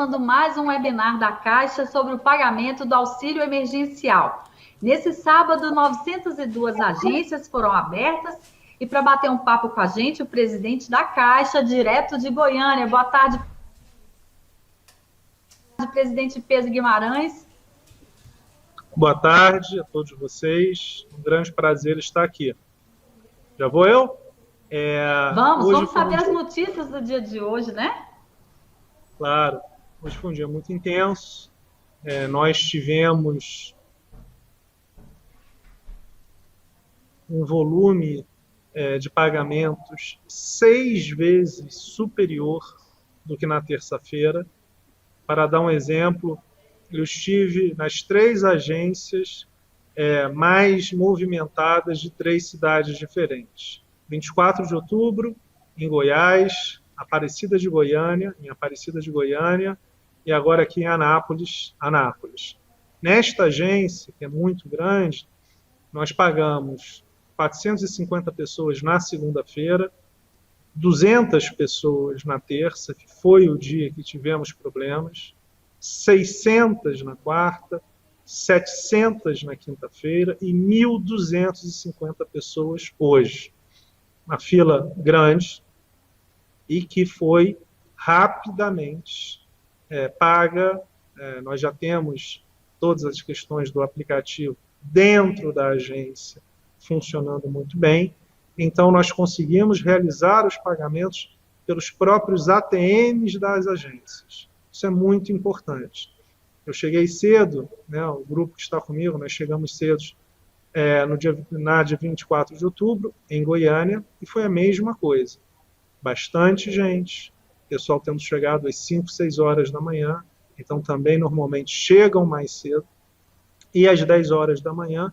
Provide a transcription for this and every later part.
começando mais um webinar da Caixa sobre o pagamento do auxílio emergencial. Nesse sábado, 902 agências foram abertas e para bater um papo com a gente, o presidente da Caixa, direto de Goiânia. Boa tarde, presidente Pedro Guimarães. Boa tarde a todos vocês, um grande prazer estar aqui. Já vou eu? Vamos saber as notícias do dia de hoje, né? Claro, hoje foi um dia muito intenso. Nós tivemos um volume de pagamentos 6 vezes superior do que na terça-feira. Para dar um exemplo, eu estive nas 3 agências mais movimentadas de 3 cidades diferentes. 24 de outubro, em Goiás, em Aparecida de Goiânia, e agora aqui em Anápolis. Nesta agência, que é muito grande, nós pagamos 450 pessoas na segunda-feira, 200 pessoas na terça, que foi o dia que tivemos problemas, 600 na quarta, 700 na quinta-feira e 1.250 pessoas hoje. Uma fila grande e que foi rapidamente paga. Nós já temos todas as questões do aplicativo dentro da agência funcionando muito bem, então nós conseguimos realizar os pagamentos pelos próprios ATMs das agências. Isso é muito importante. Eu cheguei cedo, né, o grupo que está comigo, nós chegamos cedo na dia 24 de outubro, em Goiânia, e foi a mesma coisa. Bastante gente, pessoal tendo chegado às 5, 6 horas da manhã, então também normalmente chegam mais cedo, e às 10 horas da manhã,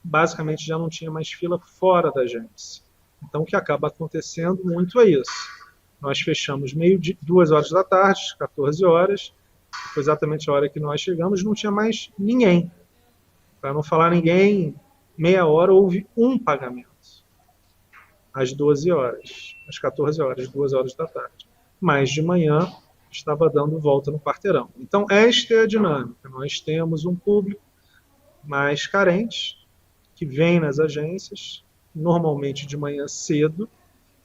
basicamente já não tinha mais fila fora da agência. Então o que acaba acontecendo muito é isso. Nós fechamos 2 horas da tarde, 14 horas, foi exatamente a hora que nós chegamos, não tinha mais ninguém. Para não falar ninguém, meia hora houve um pagamento. Às 12 horas, às 14 horas, 2 horas da tarde. Mas de manhã estava dando volta no quarteirão. Então esta é a dinâmica. Nós temos um público mais carente, que vem nas agências, normalmente de manhã cedo,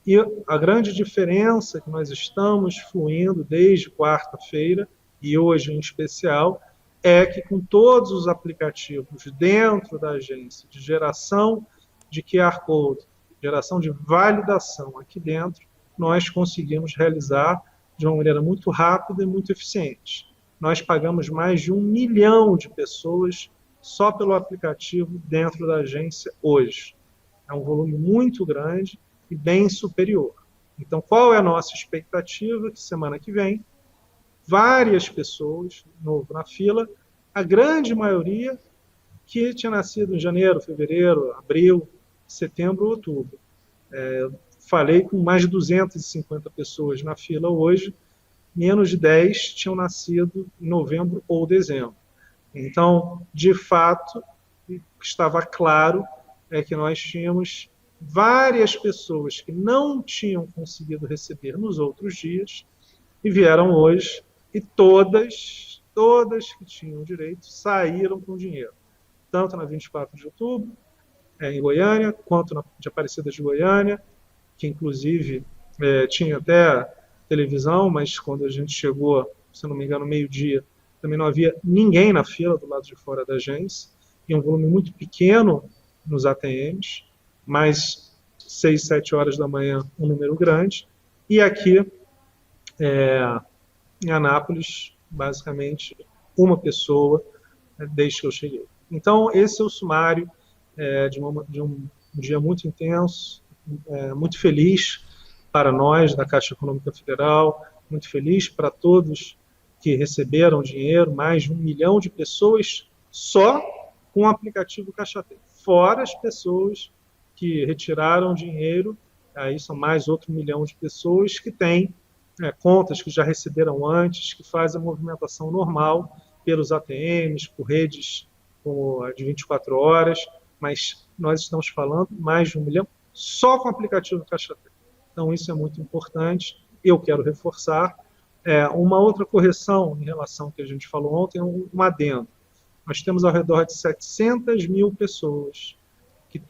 e a grande diferença que nós estamos fluindo desde quarta-feira, e hoje em especial, é que com todos os aplicativos dentro da agência, de geração de QR Code, geração de validação aqui dentro, nós conseguimos realizar de uma maneira muito rápida e muito eficiente. Nós pagamos mais de 1 milhão de pessoas só pelo aplicativo dentro da agência hoje. É um volume muito grande e bem superior. Então, qual é a nossa expectativa? Que semana que vem, várias pessoas, de novo, na fila, a grande maioria que tinha nascido em janeiro, fevereiro, abril, setembro, outubro. Falei com mais de 250 pessoas na fila hoje, menos de 10 tinham nascido em novembro ou dezembro. Então, de fato, o que estava claro é que nós tínhamos várias pessoas que não tinham conseguido receber nos outros dias e vieram hoje, e todas que tinham direito saíram com dinheiro, tanto na 24 de outubro, em Goiânia, quanto na de Aparecida de Goiânia, que inclusive tinha até televisão, mas quando a gente chegou, se não me engano, meio-dia, também não havia ninguém na fila do lado de fora da agência, e um volume muito pequeno nos ATMs, mas 6, 7 horas da manhã, um número grande, e aqui em Anápolis, basicamente, uma pessoa desde que eu cheguei. Então, esse é o sumário de um dia muito intenso, muito feliz para nós da Caixa Econômica Federal, muito feliz para todos que receberam dinheiro, mais de 1 milhão de pessoas só com o aplicativo Caixa Tem. Fora as pessoas que retiraram dinheiro, aí são mais outro 1 milhão de pessoas que têm contas que já receberam antes, que fazem a movimentação normal pelos ATMs, por redes como a de 24 horas, mas nós estamos falando mais de 1 milhão só com o aplicativo Caixa Tem. Então isso é muito importante. Eu quero reforçar Uma outra correção em relação ao que a gente falou ontem, um adendo. Nós temos ao redor de 700 mil pessoas que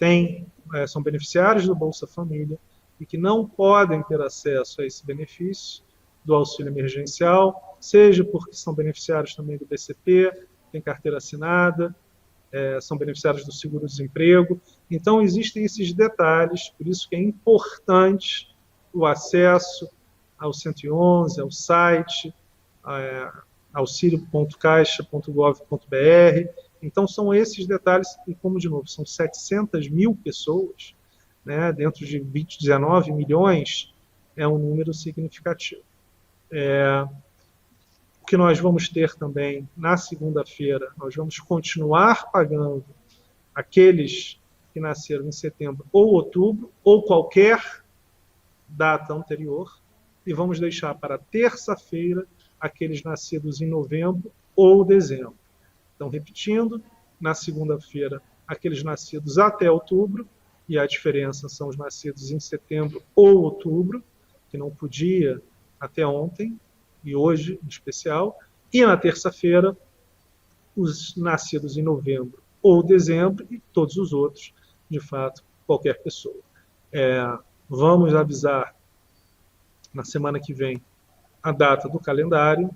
são beneficiários do Bolsa Família e que não podem ter acesso a esse benefício do auxílio emergencial, seja porque são beneficiários também do BCP, têm carteira assinada, são beneficiários do seguro-desemprego. Então, existem esses detalhes, por isso que é importante o acesso ao 111, ao site, auxilio.caixa.gov.br. Então, são esses detalhes, e como, de novo, são 700 mil pessoas, né, dentro de 19 milhões, é um número significativo. O que nós vamos ter também na segunda-feira, nós vamos continuar pagando aqueles que nasceram em setembro ou outubro, ou qualquer data anterior, e vamos deixar para terça-feira aqueles nascidos em novembro ou dezembro. Então, repetindo, na segunda-feira, aqueles nascidos até outubro, e a diferença são os nascidos em setembro ou outubro, que não podia até ontem, e hoje em especial, e na terça-feira, os nascidos em novembro ou dezembro, e todos os outros, de fato, qualquer pessoa. Vamos avisar na semana que vem a data do calendário,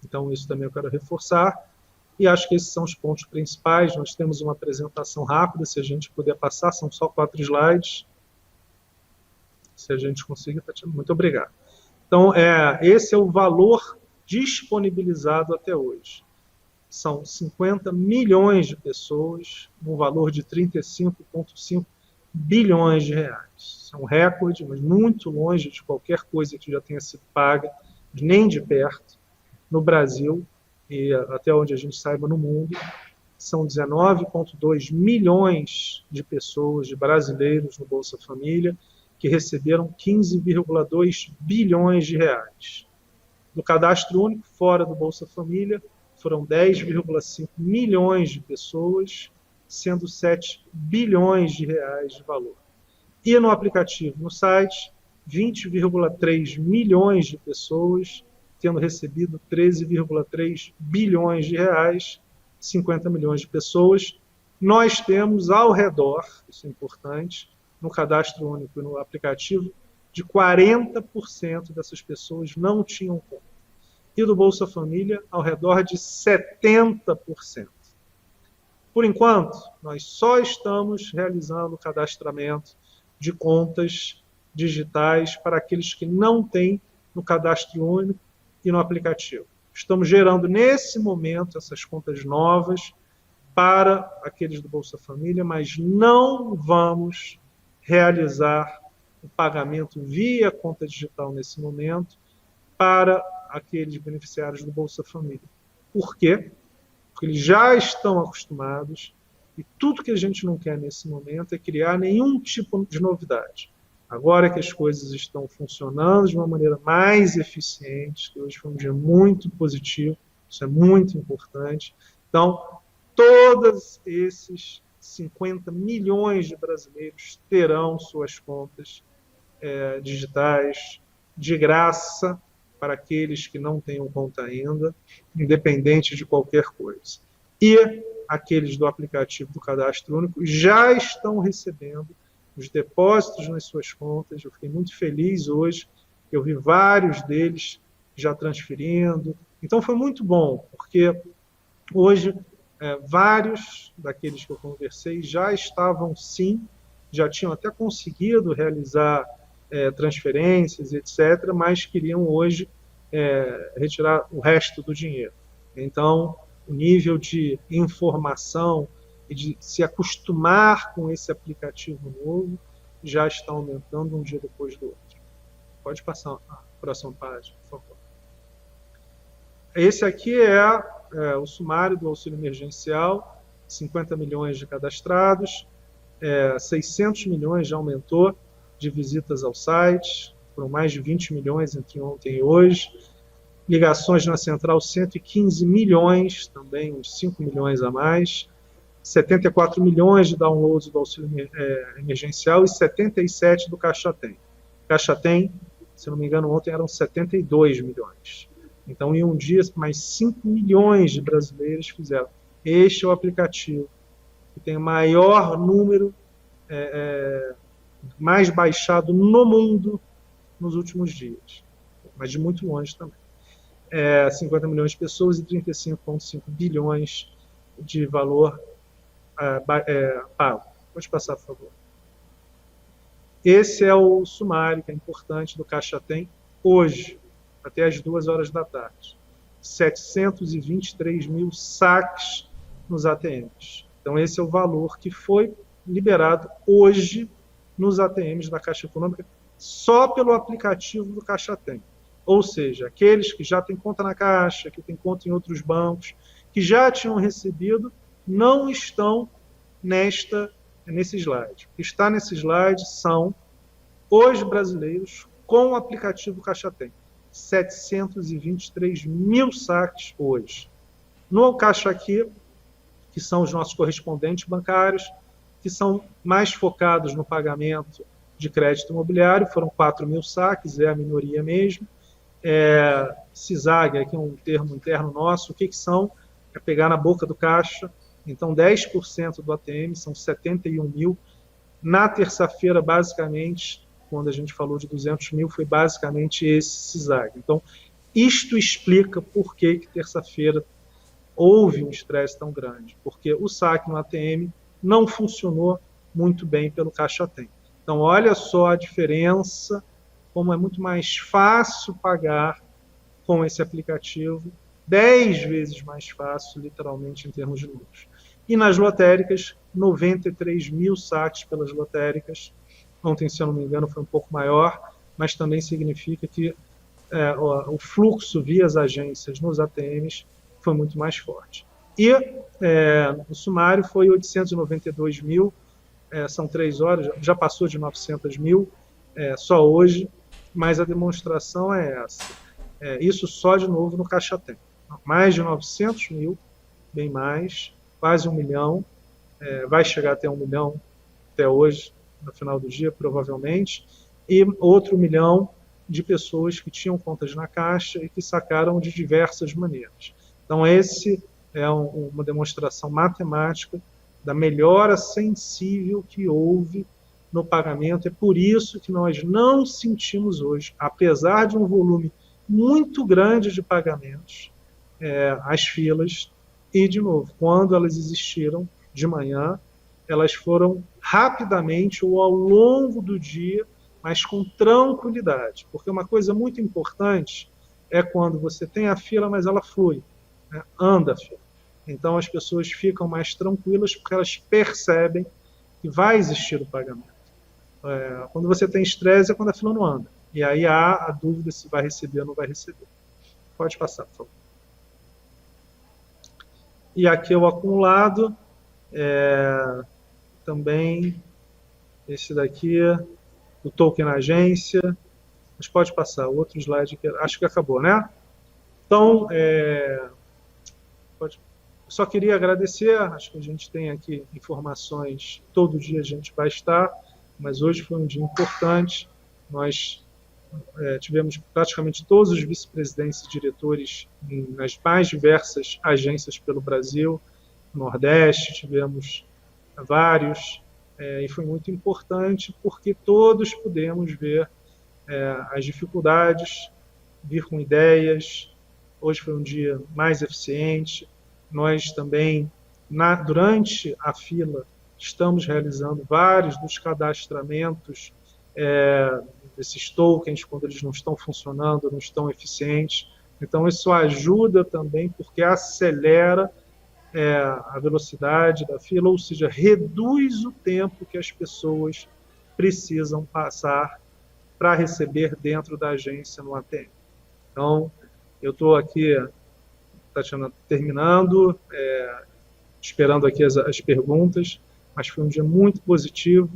então isso também eu quero reforçar, e acho que esses são os pontos principais. Nós temos uma apresentação rápida, se a gente puder passar, são só 4 slides, se a gente conseguir, Tatiana, muito obrigado. Então, esse é o valor disponibilizado até hoje. São 50 milhões de pessoas, um valor de 35,5 bilhões de reais. É um recorde, mas muito longe de qualquer coisa que já tenha sido paga, nem de perto, no Brasil, e até onde a gente saiba no mundo. São 19,2 milhões de pessoas, de brasileiros no Bolsa Família, que receberam 15,2 bilhões de reais. Do cadastro único, fora do Bolsa Família, foram 10,5 milhões de pessoas, sendo 7 bilhões de reais de valor. E no aplicativo, no site, 20,3 milhões de pessoas, tendo recebido 13,3 bilhões de reais, 50 milhões de pessoas. Nós temos ao redor, isso é importante, no cadastro único e no aplicativo, de 40% dessas pessoas não tinham conta. E do Bolsa Família, ao redor de 70%. Por enquanto, nós só estamos realizando o cadastramento de contas digitais para aqueles que não têm no cadastro único e no aplicativo. Estamos gerando, nesse momento, essas contas novas para aqueles do Bolsa Família, mas não vamos realizar o pagamento via conta digital nesse momento para aqueles beneficiários do Bolsa Família. Por quê? Porque eles já estão acostumados e tudo que a gente não quer nesse momento é criar nenhum tipo de novidade. Agora que as coisas estão funcionando de uma maneira mais eficiente, que hoje foi um dia muito positivo, isso é muito importante. Então, todos esses 50 milhões de brasileiros terão suas contas digitais de graça para aqueles que não tenham conta ainda, independente de qualquer coisa. E aqueles do aplicativo do Cadastro Único já estão recebendo os depósitos nas suas contas. Eu fiquei muito feliz hoje, eu vi vários deles já transferindo. Então foi muito bom, porque hoje vários daqueles que eu conversei já estavam sim, já tinham até conseguido realizar transferências, etc., mas queriam hoje retirar o resto do dinheiro. Então, o nível de informação e de se acostumar com esse aplicativo novo já está aumentando um dia depois do outro. Pode passar a próxima página, por favor. Esse aqui é o sumário do auxílio emergencial, 50 milhões de cadastrados, 600 milhões já aumentou de visitas ao site, foram mais de 20 milhões entre ontem e hoje. Ligações na central, 115 milhões, também uns 5 milhões a mais. 74 milhões de downloads do auxílio emergencial e 77 do Caixa Tem. Caixa Tem, se não me engano, ontem eram 72 milhões. Então, em um dia, mais 5 milhões de brasileiros fizeram. Este é o aplicativo que tem o maior número mais baixado no mundo nos últimos dias, mas de muito longe também. 50 milhões de pessoas e 35,5 bilhões de valor pago. Pode passar, por favor. Esse é o sumário que é importante do Caixa Tem hoje, até as 2 horas da tarde. 723 mil saques nos ATMs. Então, esse é o valor que foi liberado hoje nos ATMs da Caixa Econômica, só pelo aplicativo do Caixa Tem. Ou seja, aqueles que já têm conta na Caixa, que têm conta em outros bancos, que já tinham recebido, não estão nesse slide. O que está nesse slide são os brasileiros com o aplicativo Caixa Tem. 723 mil saques hoje. No Caixa Aqui, que são os nossos correspondentes bancários, que são mais focados no pagamento de crédito imobiliário, foram 4 mil saques, é a minoria mesmo. CISAG, aqui é um termo interno nosso, o que são? É pegar na boca do caixa. Então, 10% do ATM, são 71 mil. Na terça-feira, basicamente, quando a gente falou de 200 mil, foi basicamente esse CISAG. Então, isto explica por que terça-feira houve um estresse tão grande, porque o saque no ATM não funcionou muito bem pelo Caixa Tem. Então, olha só a diferença, como é muito mais fácil pagar com esse aplicativo, 10 vezes mais fácil, literalmente, em termos de números. E nas lotéricas, 93 mil saques pelas lotéricas. Ontem, se eu não me engano, foi um pouco maior, mas também significa que o fluxo via as agências nos ATMs foi muito mais forte. E o sumário foi 892 mil, são 3 horas, já passou de 900 mil, só hoje, mas a demonstração é essa. Isso só de novo no Caixa Tem. Mais de 900 mil, bem mais, quase 1 milhão, vai chegar até 1 milhão até hoje, no final do dia, provavelmente, e outro 1 milhão de pessoas que tinham contas na Caixa e que sacaram de diversas maneiras. Então, esse é uma demonstração matemática da melhora sensível que houve no pagamento. É por isso que nós não sentimos hoje, apesar de um volume muito grande de pagamentos, as filas. E, de novo, quando elas existiram de manhã, elas foram rapidamente ou ao longo do dia, mas com tranquilidade. Porque uma coisa muito importante é quando você tem a fila, mas ela flui, né? Anda a fila. Então, as pessoas ficam mais tranquilas porque elas percebem que vai existir o pagamento. Quando você tem estresse é quando a fila não anda. E aí há a dúvida se vai receber ou não vai receber. Pode passar, por favor. E aqui o acumulado, também esse daqui, o token na agência. Mas pode passar, o outro slide aqui, acho que acabou, né? Então, só queria agradecer, acho que a gente tem aqui informações, todo dia a gente vai estar, mas hoje foi um dia importante, nós tivemos praticamente todos os vice-presidentes e diretores nas mais diversas agências pelo Brasil, no Nordeste, tivemos vários, e foi muito importante porque todos pudemos ver as dificuldades, vir com ideias. Hoje foi um dia mais eficiente. Nós também, durante a fila, estamos realizando vários dos cadastramentos desses tokens, quando eles não estão funcionando, não estão eficientes. Então, isso ajuda também, porque acelera a velocidade da fila, ou seja, reduz o tempo que as pessoas precisam passar para receber dentro da agência no ATM. Então, eu estou aqui, Tatiana, terminando, esperando aqui as perguntas, mas foi um dia muito positivo.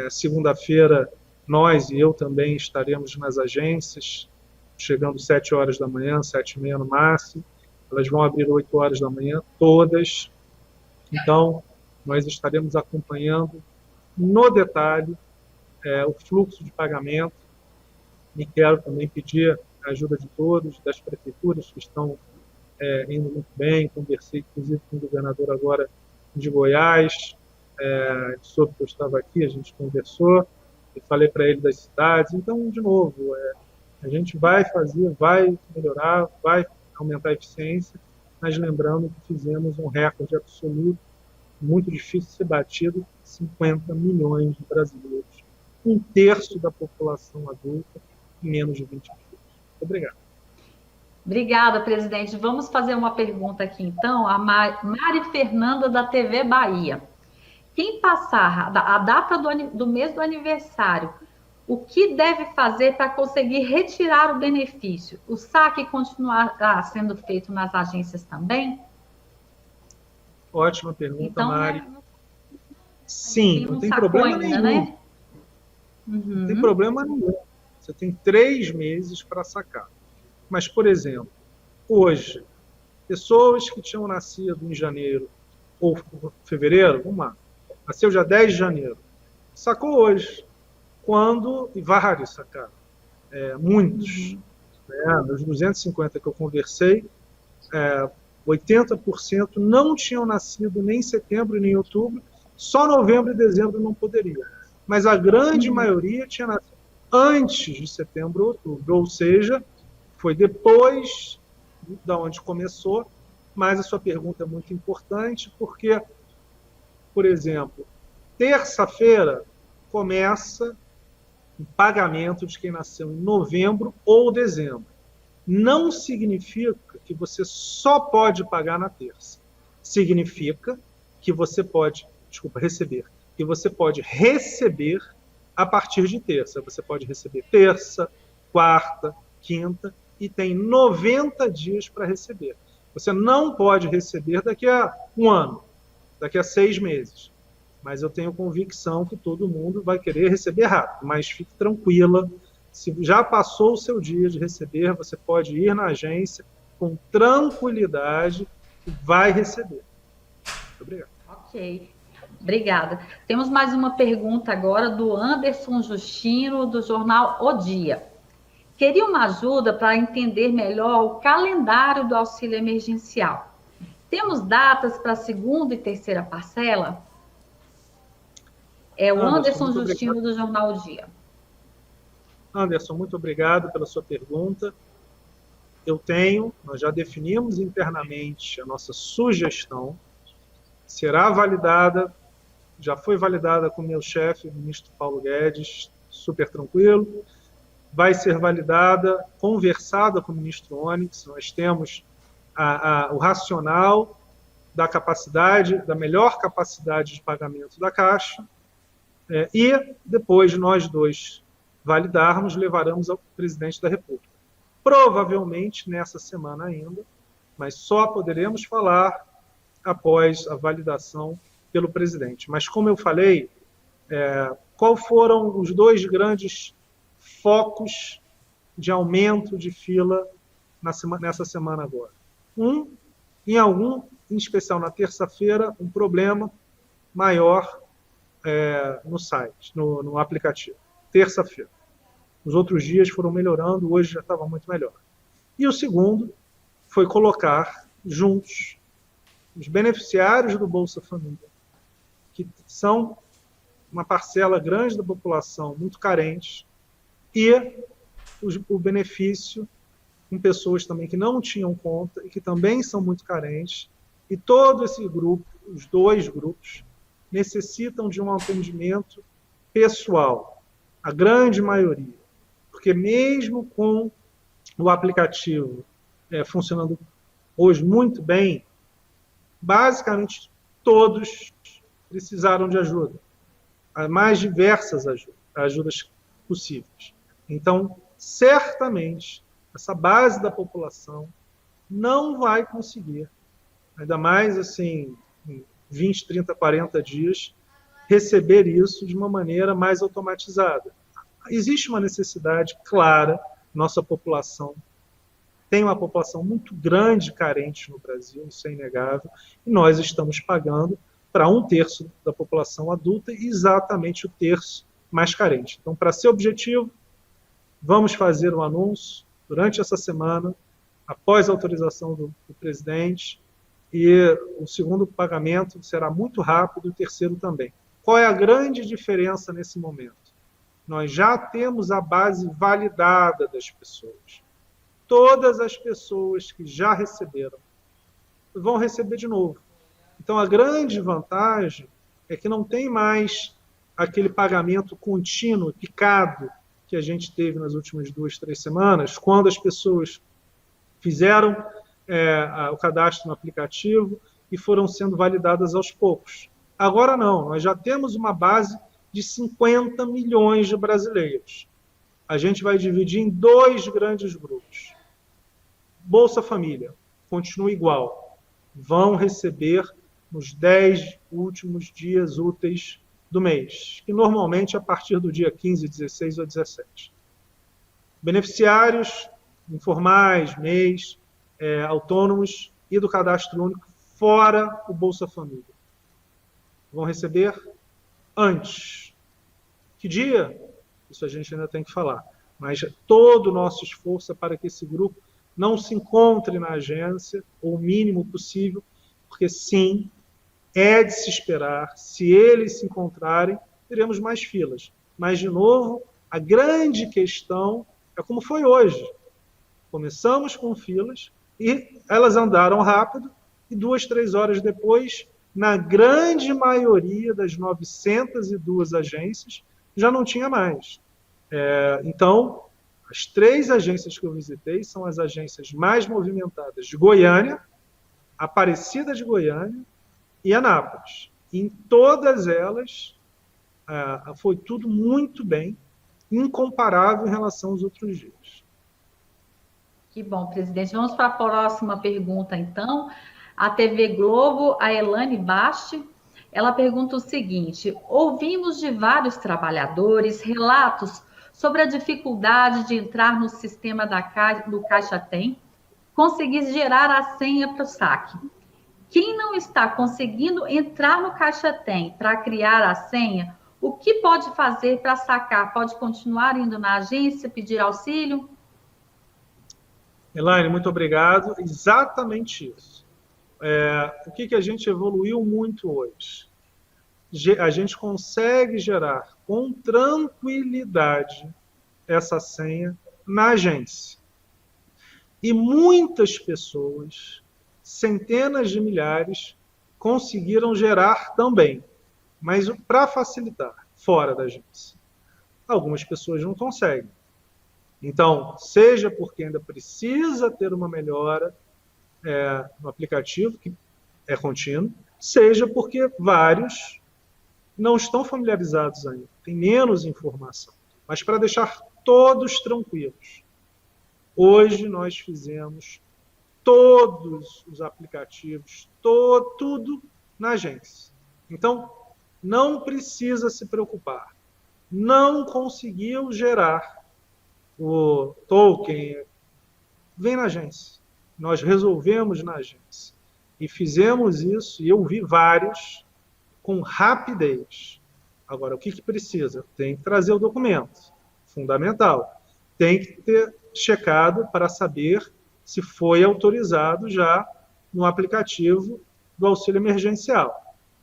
Segunda-feira, nós e eu também estaremos nas agências, chegando 7 horas da manhã, 7h30 no máximo. Elas vão abrir 8 horas da manhã, todas. Então, nós estaremos acompanhando no detalhe o fluxo de pagamento. E quero também pedir a ajuda de todos, das prefeituras que estão indo muito bem. Conversei, inclusive, com o governador agora de Goiás, soube que eu estava aqui, a gente conversou, e falei para ele das cidades. Então, de novo, a gente vai fazer, vai melhorar, vai aumentar a eficiência, mas lembrando que fizemos um recorde absoluto, muito difícil de ser batido, 50 milhões de brasileiros, um terço da população adulta em menos de 20 dias. Obrigado. Obrigada, presidente. Vamos fazer uma pergunta aqui, então. A Mari Fernanda, da TV Bahia. Quem passar a data do mês do aniversário, o que deve fazer para conseguir retirar o benefício? O saque continuará sendo feito nas agências também? Ótima pergunta, então, Mari. Sim, não tem problema nenhum. Né? Não tem problema nenhum. Você tem 3 meses para sacar. Mas, por exemplo, hoje, pessoas que tinham nascido em janeiro ou fevereiro, vamos lá, nasceu dia 10 de janeiro, sacou hoje, quando, e vários sacaram, muitos, dos 250 que eu conversei, 80% não tinham nascido nem em setembro nem em outubro, só novembro e dezembro não poderia. Mas a grande maioria tinha nascido antes de setembro ou outubro, ou seja, foi depois da onde começou, mas a sua pergunta é muito importante, porque, por exemplo, terça-feira começa o pagamento de quem nasceu em novembro ou dezembro. Não significa que você só pode pagar na terça. Significa que você pode, receber, que você pode receber a partir de terça. Você pode receber terça, quarta, quinta, e tem 90 dias para receber. Você não pode receber daqui a um ano, daqui a 6 meses. Mas eu tenho convicção que todo mundo vai querer receber rápido. Mas fique tranquila, se já passou o seu dia de receber, você pode ir na agência com tranquilidade e vai receber. Muito obrigado. Ok, obrigada. Temos mais uma pergunta agora do Anderson Justino, do jornal O Dia. Queria uma ajuda para entender melhor o calendário do auxílio emergencial. Temos datas para a segunda e terceira parcela? É o Anderson Justino, do jornal O Dia. Anderson, muito obrigado pela sua pergunta. Nós já definimos internamente a nossa sugestão, será validada, já foi validada com o meu chefe, o ministro Paulo Guedes, super tranquilo, vai ser validada, conversada com o ministro Onyx, nós temos o racional da capacidade, da melhor capacidade de pagamento da Caixa, e depois de nós dois validarmos, levaremos ao presidente da República. Provavelmente nessa semana ainda, mas só poderemos falar após a validação pelo presidente. Mas, como eu falei, qual foram os 2 grandes focos de aumento de fila nessa semana agora? Em especial na terça-feira, um problema maior no site, no aplicativo. Terça-feira. Os outros dias foram melhorando, hoje já estava muito melhor. E o segundo foi colocar juntos os beneficiários do Bolsa Família, que são uma parcela grande da população muito carente, e o benefício com pessoas também que não tinham conta e que também são muito carentes. E todo esse grupo, os 2 grupos, necessitam de um atendimento pessoal, a grande maioria. Porque mesmo com o aplicativo funcionando hoje muito bem, basicamente todos precisaram de ajuda, as mais diversas ajudas possíveis. Então, certamente, essa base da população não vai conseguir, ainda mais assim, em 20, 30, 40 dias, receber isso de uma maneira mais automatizada. Existe uma necessidade clara, nossa população tem uma população muito grande carente no Brasil, isso é inegável, e nós estamos pagando para 1/3 da população adulta e exatamente o terço mais carente. Então, para ser objetivo, vamos fazer um anúncio durante essa semana, após a autorização do presidente, e o segundo pagamento será muito rápido, e o terceiro também. Qual é a grande diferença nesse momento? Nós já temos a base validada das pessoas. Todas as pessoas que já receberam vão receber de novo. Então, a grande vantagem é que não tem mais aquele pagamento contínuo, picado, que a gente teve nas últimas 2, 3 semanas, quando as pessoas fizeram o cadastro no aplicativo e foram sendo validadas aos poucos. Agora não, nós já temos uma base de 50 milhões de brasileiros. A gente vai dividir em 2 grandes grupos. Bolsa Família, continua igual. Vão receber nos 10 últimos dias úteis do mês, que normalmente é a partir do dia 15, 16 ou 17. Beneficiários informais, MEIs, autônomos e do cadastro único, fora o Bolsa Família, vão receber antes. Que dia? Isso a gente ainda tem que falar. Mas todo o nosso esforço é para que esse grupo não se encontre na agência, ou o mínimo possível, porque sim, é de se esperar, se eles se encontrarem, teremos mais filas. Mas, de novo, a grande questão é como foi hoje. Começamos com filas e elas andaram rápido e 2, 3 horas depois, na grande maioria das 902 agências, já não tinha mais. Então, as 3 agências que eu visitei são as agências mais movimentadas de Goiânia, Aparecida de Goiânia e Anápolis. Em todas elas, foi tudo muito bem, incomparável em relação aos outros dias. Que bom, presidente. Vamos para a próxima pergunta, então. A TV Globo, a Elane Basti, ela pergunta o seguinte: ouvimos de vários trabalhadores relatos sobre a dificuldade de entrar no sistema do Caixa Tem, conseguir gerar a senha para o saque. Quem não está conseguindo entrar no Caixa Tem para criar a senha, o que pode fazer para sacar? Pode continuar indo na agência, pedir auxílio? Elaine, muito obrigado. Exatamente isso. O que a gente evoluiu muito hoje? A gente consegue gerar com tranquilidade essa senha na agência. E muitas pessoas, centenas de milhares, conseguiram gerar também, mas para facilitar, fora da agência. Algumas pessoas não conseguem. Então, seja porque ainda precisa ter uma melhora no aplicativo, que é contínuo, seja porque vários não estão familiarizados ainda, tem menos informação. Mas para deixar todos tranquilos, hoje nós fizemos todos os aplicativos, tudo na agência. Então, não precisa se preocupar. Não conseguiu gerar o token, vem na agência. Nós resolvemos na agência. E fizemos isso, e eu vi vários, com rapidez. Agora, o que precisa? Tem que trazer o documento. Fundamental. Tem que ter checado para saber se foi autorizado já no aplicativo do auxílio emergencial.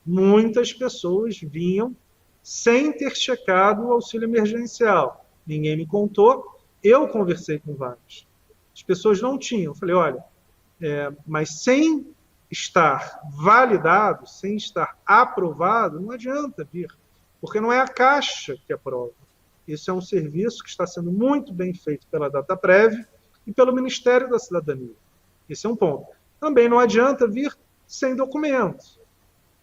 Muitas pessoas vinham sem ter checado o auxílio emergencial. Ninguém me contou. Eu conversei com vários. As pessoas não tinham. Eu falei, olha, mas sem estar validado, sem estar aprovado, não adianta vir, porque não é a Caixa que aprova. Isso é um serviço que está sendo muito bem feito pela Dataprev e pelo Ministério da Cidadania. Esse é um ponto. Também não adianta vir sem documento,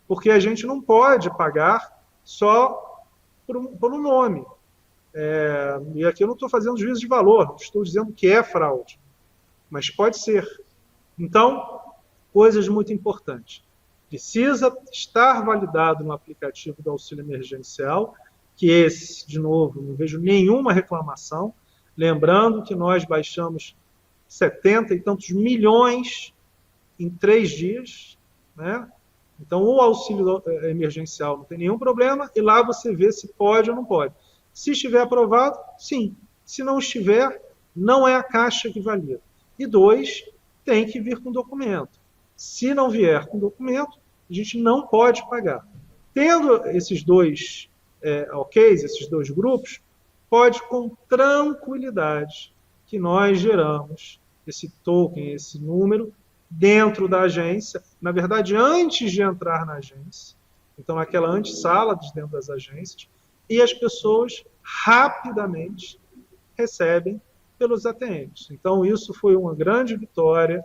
porque a gente não pode pagar só por um nome. E aqui eu não estou fazendo juízo de valor, não estou dizendo que é fraude, mas pode ser. Então, coisas muito importantes. Precisa estar validado no aplicativo do auxílio emergencial, que esse, de novo, não vejo nenhuma reclamação. Lembrando que nós baixamos 70 e tantos milhões em 3 dias, né? Então, o auxílio emergencial não tem nenhum problema, e lá você vê se pode ou não pode. Se estiver aprovado, sim. Se não estiver, não é a Caixa que valida. E 2, tem que vir com documento. Se não vier com documento, a gente não pode pagar. Tendo esses dois OKs, esses dois grupos, pode com tranquilidade que nós geramos esse token, esse número, dentro da agência, na verdade, antes de entrar na agência, então naquela antessala de dentro das agências, e as pessoas rapidamente recebem pelos ATMs. Então, isso foi uma grande vitória,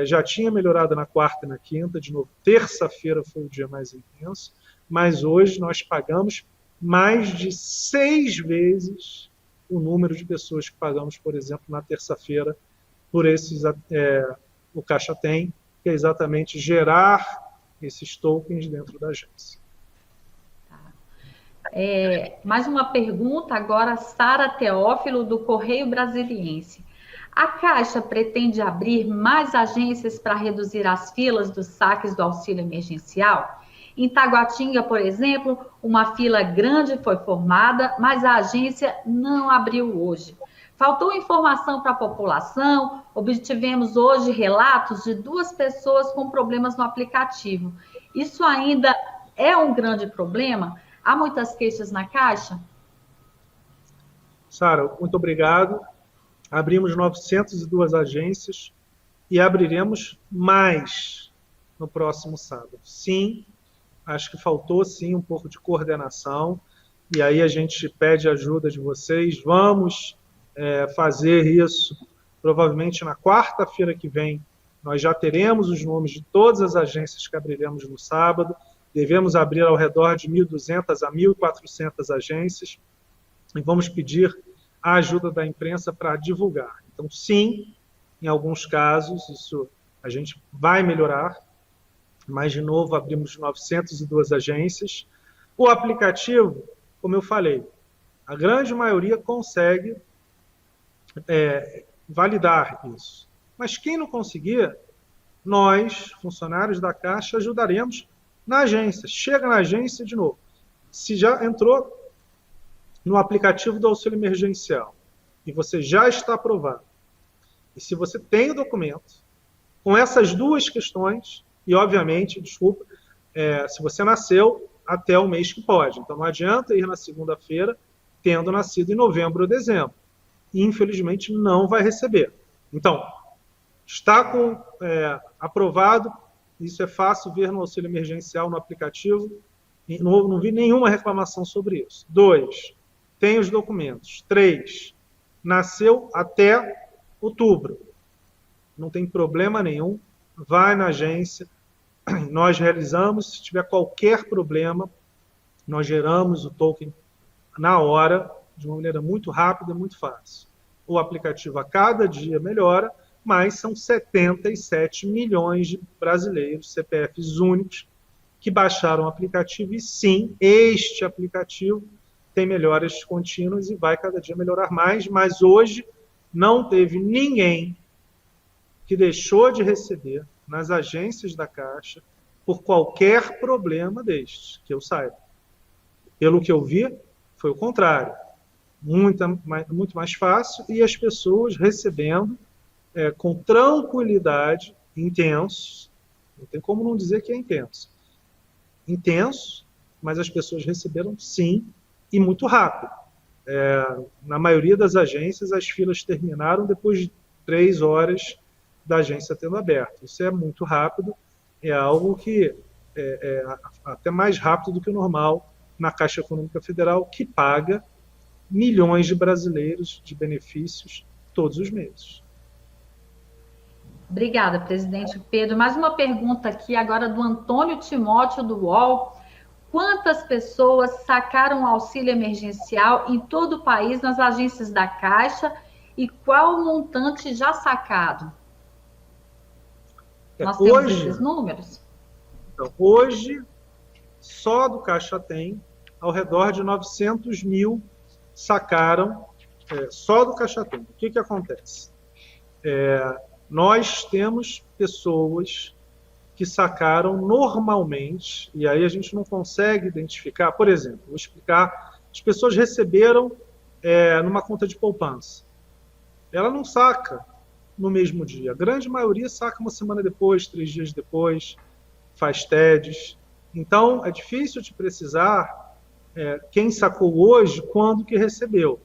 já tinha melhorado na quarta e na quinta, de novo, terça-feira foi o dia mais intenso, mas hoje nós pagamos mais de 6 vezes o número de pessoas que pagamos, por exemplo, na terça-feira, por o Caixa Tem, que é exatamente gerar esses tokens dentro da agência. Mais uma pergunta agora, Sara Teófilo, do Correio Brasiliense. A Caixa pretende abrir mais agências para reduzir as filas dos saques do auxílio emergencial? Em Taguatinga, por exemplo, uma fila grande foi formada, mas a agência não abriu hoje. Faltou informação para a população, obtivemos hoje relatos de 2 pessoas com problemas no aplicativo. Isso ainda é um grande problema? Há muitas queixas na Caixa? Sara, muito obrigado. Abrimos 902 agências e abriremos mais no próximo sábado. Sim, acho que faltou sim um pouco de coordenação e aí a gente pede ajuda de vocês. Vamos fazer isso provavelmente na quarta-feira que vem. Nós já teremos os nomes de todas as agências que abriremos no sábado. Devemos abrir ao redor de 1.200 a 1.400 agências e vamos pedir a ajuda da imprensa para divulgar. Então, sim, em alguns casos, isso a gente vai melhorar, mas, de novo, abrimos 902 agências. O aplicativo, como eu falei, a grande maioria consegue validar isso. Mas quem não conseguir, nós, funcionários da Caixa, ajudaremos na agência. Chega na agência de novo. Se já entrou no aplicativo do auxílio emergencial e você já está aprovado, e se você tem o documento, com essas 2 questões, e obviamente, desculpa, se você nasceu até o mês que pode. Então não adianta ir na segunda-feira tendo nascido em novembro ou dezembro. Infelizmente não vai receber. Então, está aprovado, isso é fácil ver no auxílio emergencial, no aplicativo, não vi nenhuma reclamação sobre isso. 2, tem os documentos. 3, nasceu até outubro. Não tem problema nenhum, vai na agência, nós realizamos, se tiver qualquer problema, nós geramos o token na hora, de uma maneira muito rápida e muito fácil. O aplicativo a cada dia melhora, mas são 77 milhões de brasileiros, CPFs únicos, que baixaram o aplicativo, e sim, este aplicativo tem melhoras contínuas e vai cada dia melhorar mais, mas hoje não teve ninguém que deixou de receber nas agências da Caixa por qualquer problema destes, que eu saiba. Pelo que eu vi, foi o contrário. Muito mais fácil, e as pessoas recebendo com tranquilidade, intenso, não tem como não dizer que é intenso, mas as pessoas receberam sim, e muito rápido. Na maioria das agências, as filas terminaram depois de 3 horas da agência tendo aberto. Isso é muito rápido, é algo que é até mais rápido do que o normal na Caixa Econômica Federal, que paga milhões de brasileiros de benefícios todos os meses. Obrigada, presidente Pedro. Mais uma pergunta aqui agora do Antônio Timóteo, do UOL. Quantas pessoas sacaram o auxílio emergencial em todo o país nas agências da Caixa e qual o montante já sacado? Nós temos esses números? Então, hoje, só do Caixa Tem, ao redor de 900 mil sacaram só do Caixa Tem. O que acontece? Nós temos pessoas que sacaram normalmente, e aí a gente não consegue identificar. Por exemplo, vou explicar, as pessoas receberam numa conta de poupança. ela não saca no mesmo dia. A grande maioria saca uma semana depois, 3 dias depois, faz TEDs. Então, é difícil de precisar quem sacou hoje, quando que recebeu.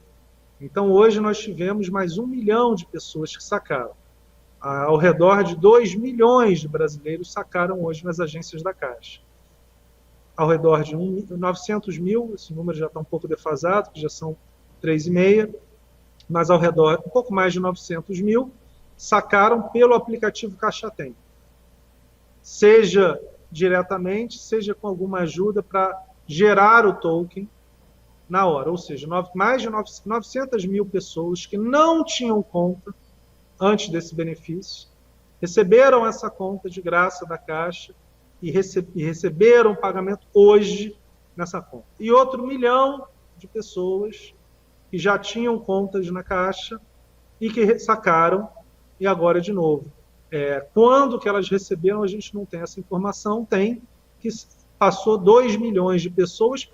Então, hoje nós tivemos mais 1 milhão de pessoas que sacaram. Ao redor de 2 milhões de brasileiros sacaram hoje nas agências da Caixa. Ao redor de 900 mil, esse número já está um pouco defasado, que já são 3,5, mas ao redor, um pouco mais de 900 mil, sacaram pelo aplicativo Caixa Tem. Seja diretamente, seja com alguma ajuda para gerar o token na hora. Ou seja, mais de 900 mil pessoas que não tinham conta antes desse benefício, receberam essa conta de graça da Caixa e receberam o pagamento hoje nessa conta. E outro 1 milhão de pessoas que já tinham contas na Caixa e que sacaram, e agora de novo. Quando que elas receberam, a gente não tem essa informação, tem que passou 2 milhões de pessoas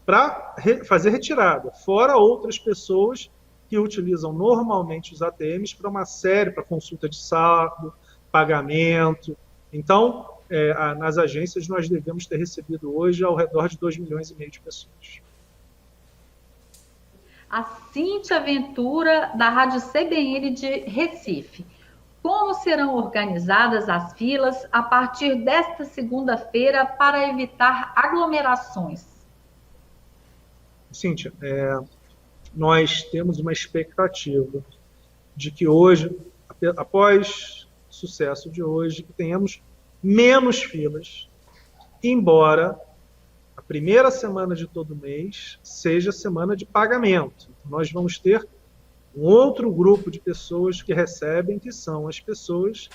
para fazer retirada, fora outras pessoas que utilizam normalmente os ATMs para uma série, para consulta de saldo, pagamento. Então, nas agências, nós devemos ter recebido hoje ao redor de 2,5 milhões de pessoas. A Cíntia Ventura, da Rádio CBN de Recife. Como serão organizadas as filas a partir desta segunda-feira para evitar aglomerações? Cíntia, nós temos uma expectativa de que hoje, após o sucesso de hoje, que tenhamos menos filas, embora a primeira semana de todo mês seja semana de pagamento. Nós vamos ter um outro grupo de pessoas que recebem, que são as pessoas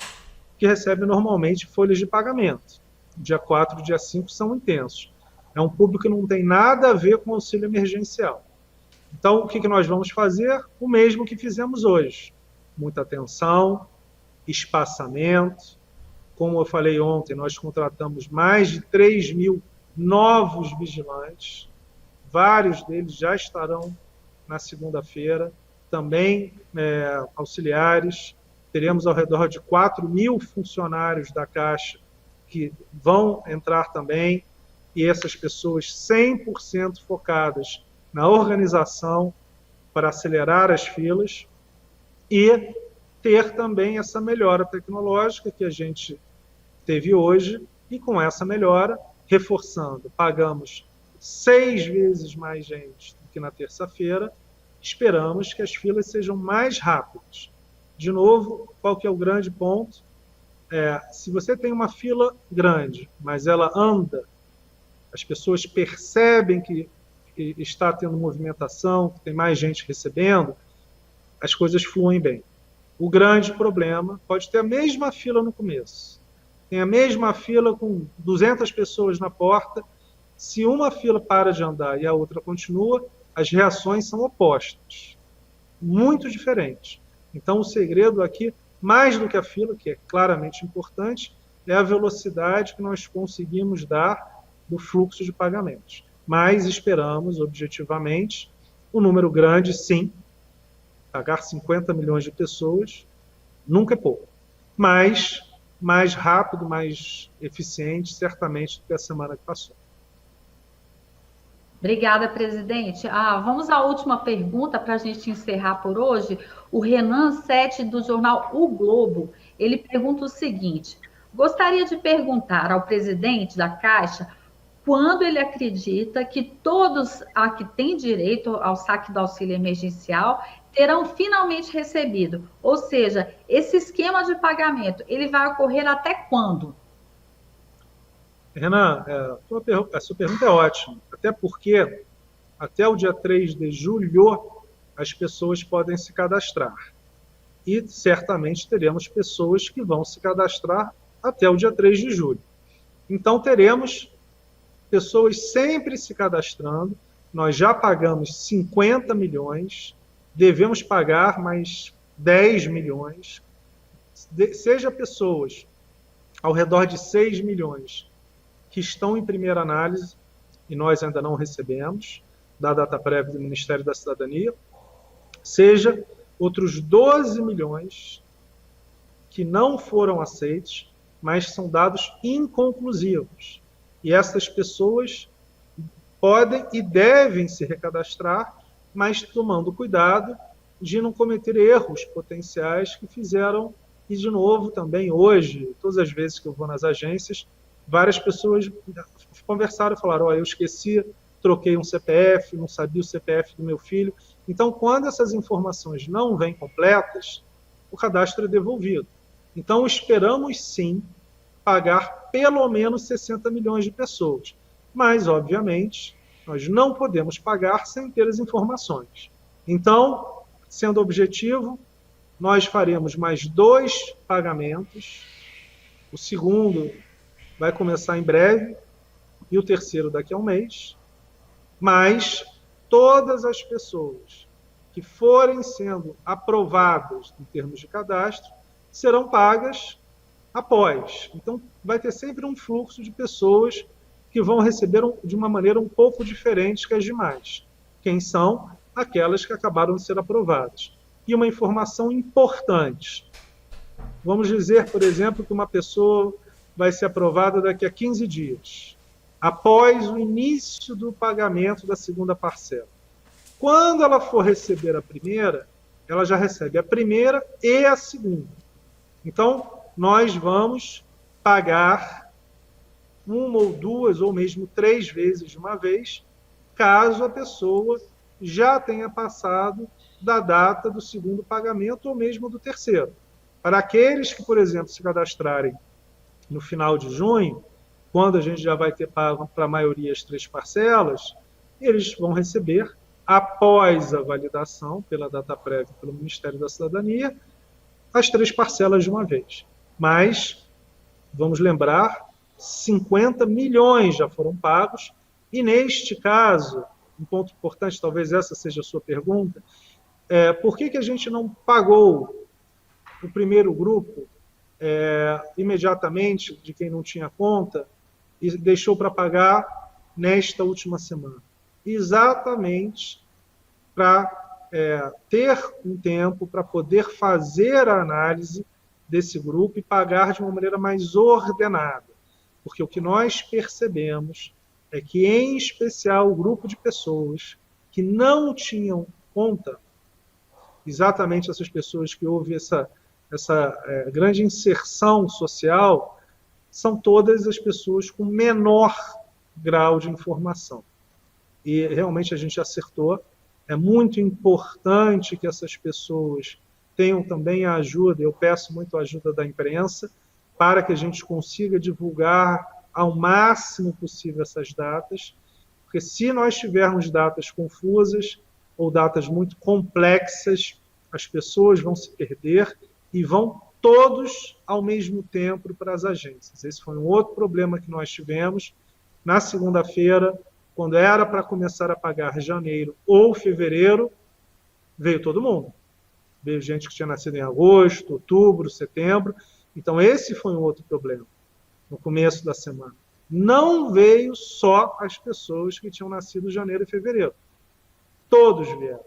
que recebem normalmente folhas de pagamento. Dia 4 e dia 5 são intensos. É um público que não tem nada a ver com auxílio emergencial. Então, o que nós vamos fazer? O mesmo que fizemos hoje. Muita atenção, espaçamento. Como eu falei ontem, nós contratamos mais de 3 mil novos vigilantes. Vários deles já estarão na segunda-feira. Também auxiliares. Teremos ao redor de 4 mil funcionários da Caixa que vão entrar também. E essas pessoas 100% focadas na organização para acelerar as filas e ter também essa melhora tecnológica que a gente teve hoje, e com essa melhora, reforçando, pagamos 6 vezes mais gente do que na terça-feira, esperamos que as filas sejam mais rápidas. De novo, qual que é o grande ponto? Se você tem uma fila grande, mas ela anda, as pessoas percebem que está tendo movimentação, que tem mais gente recebendo, as coisas fluem bem. O grande problema pode ter a mesma fila no começo. Tem a mesma fila com 200 pessoas na porta. Se uma fila para de andar e a outra continua, as reações são opostas. Muito diferentes. Então, o segredo aqui, mais do que a fila, que é claramente importante, é a velocidade que nós conseguimos dar do fluxo de pagamentos. Mas esperamos, objetivamente, um número grande, sim. Pagar 50 milhões de pessoas nunca é pouco. Mas mais rápido, mais eficiente, certamente, do que a semana que passou. Obrigada, presidente. Vamos à última pergunta para a gente encerrar por hoje. O Renan Sete, do jornal O Globo, ele pergunta o seguinte: gostaria de perguntar ao presidente da Caixa quando ele acredita que todos a que têm direito ao saque do auxílio emergencial terão finalmente recebido. Ou seja, esse esquema de pagamento, ele vai ocorrer até quando? Renan, a sua pergunta é ótima, até porque até o dia 3 de julho as pessoas podem se cadastrar. E certamente teremos pessoas que vão se cadastrar até o dia 3 de julho. Então teremos pessoas sempre se cadastrando. Nós já pagamos 50 milhões, devemos pagar mais 10 milhões. Seja pessoas ao redor de 6 milhões que estão em primeira análise, e nós ainda não recebemos, da data prévia do Ministério da Cidadania, seja outros 12 milhões que não foram aceitos, mas são dados inconclusivos. E essas pessoas podem e devem se recadastrar, mas tomando cuidado de não cometer erros potenciais que fizeram. E, de novo, também hoje, todas as vezes que eu vou nas agências, várias pessoas conversaram e falaram: eu esqueci, troquei um CPF, não sabia o CPF do meu filho. Então, quando essas informações não vêm completas, o cadastro é devolvido. Então, esperamos sim pagar pelo menos 60 milhões de pessoas. Mas, obviamente, nós não podemos pagar sem ter as informações. Então, sendo objetivo, nós faremos mais 2 pagamentos. O segundo vai começar em breve e o terceiro daqui a um mês. Mas todas as pessoas que forem sendo aprovadas em termos de cadastro serão pagas após. Então, vai ter sempre um fluxo de pessoas que vão receber de uma maneira um pouco diferente que as demais. Quem são? Aquelas que acabaram de ser aprovadas. E uma informação importante. Vamos dizer, por exemplo, que uma pessoa vai ser aprovada daqui a 15 dias, após o início do pagamento da segunda parcela. Quando ela for receber a primeira, ela já recebe a primeira e a segunda. Então, nós vamos pagar 1 ou 2 ou mesmo 3 vezes de uma vez, caso a pessoa já tenha passado da data do segundo pagamento ou mesmo do terceiro. Para aqueles que, por exemplo, se cadastrarem no final de junho, quando a gente já vai ter pago para a maioria as 3 parcelas, eles vão receber, após a validação pela data prévia pelo Ministério da Cidadania, as 3 parcelas de uma vez. Mas, vamos lembrar, 50 milhões já foram pagos, e neste caso, um ponto importante, talvez essa seja a sua pergunta, por que a gente não pagou o primeiro grupo imediatamente, de quem não tinha conta, e deixou para pagar nesta última semana? Exatamente para ter um tempo para poder fazer a análise desse grupo e pagar de uma maneira mais ordenada. Porque o que nós percebemos é que, em especial, o grupo de pessoas que não tinham conta, exatamente essas pessoas que houve essa grande inserção social, são todas as pessoas com menor grau de informação. E realmente a gente acertou. É muito importante que essas pessoas tenham também a ajuda, eu peço muito a ajuda da imprensa, para que a gente consiga divulgar ao máximo possível essas datas, porque se nós tivermos datas confusas ou datas muito complexas, as pessoas vão se perder e vão todos ao mesmo tempo para as agências. Esse foi um outro problema que nós tivemos. Na segunda-feira, quando era para começar a pagar janeiro ou fevereiro, veio todo mundo. Veio gente que tinha nascido em agosto, outubro, setembro. Então, esse foi um outro problema no começo da semana. Não veio só as pessoas que tinham nascido em janeiro e fevereiro. Todos vieram.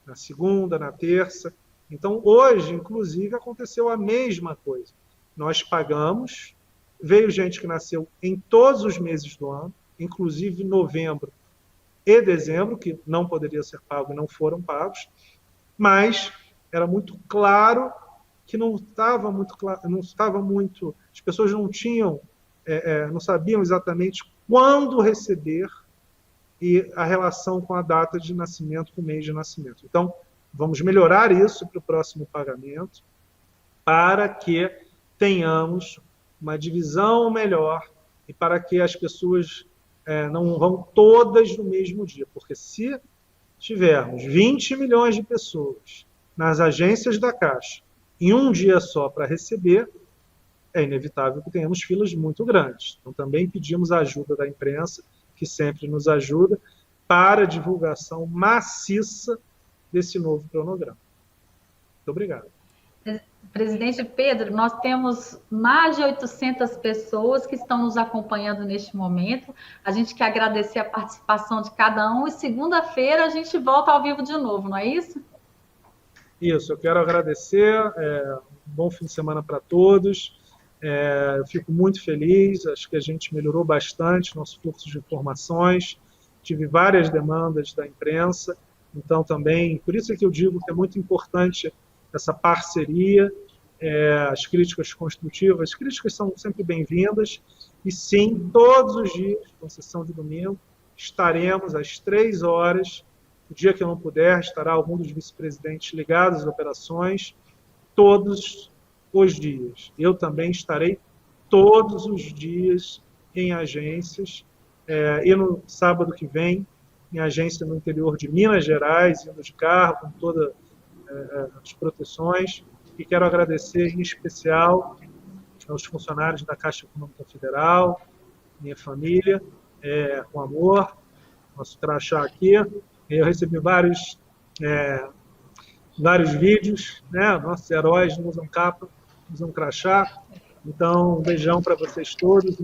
Na segunda, na terça. Então, hoje, inclusive, aconteceu a mesma coisa. Nós pagamos, veio gente que nasceu em todos os meses do ano, inclusive novembro e dezembro, que não poderia ser pago e não foram pagos, mas era muito claro que não estava muito, as pessoas não tinham, não sabiam exatamente quando receber e a relação com a data de nascimento, com o mês de nascimento. Então, vamos melhorar isso para o próximo pagamento, para que tenhamos uma divisão melhor e para que as pessoas não vão todas no mesmo dia. Porque se tivermos 20 milhões de pessoas nas agências da Caixa em um dia só para receber, é inevitável que tenhamos filas muito grandes. Então, também pedimos a ajuda da imprensa, que sempre nos ajuda, para a divulgação maciça desse novo cronograma. Muito obrigado. Presidente Pedro, nós temos mais de 800 pessoas que estão nos acompanhando neste momento. A gente quer agradecer a participação de cada um e segunda-feira a gente volta ao vivo de novo, não é isso? Isso, eu quero agradecer, um bom fim de semana para todos. Eu fico muito feliz, acho que a gente melhorou bastante nosso fluxo de informações, tive várias demandas da imprensa, então também, por isso é que eu digo que é muito importante essa parceria, as críticas construtivas, as críticas são sempre bem-vindas, e sim, todos os dias, com exceção de domingo, estaremos às 3 horas, o dia que eu não puder, estará algum dos vice-presidentes ligados às operações, todos os dias. Eu também estarei todos os dias em agências, e no sábado que vem, em agência no interior de Minas Gerais, indo de carro, com todas as proteções, e quero agradecer em especial aos funcionários da Caixa Econômica Federal, minha família, com amor, nosso crachá aqui. Eu recebi vários vídeos, né? Nossos heróis não usam capa, usam crachá. Então, um beijão para vocês todos.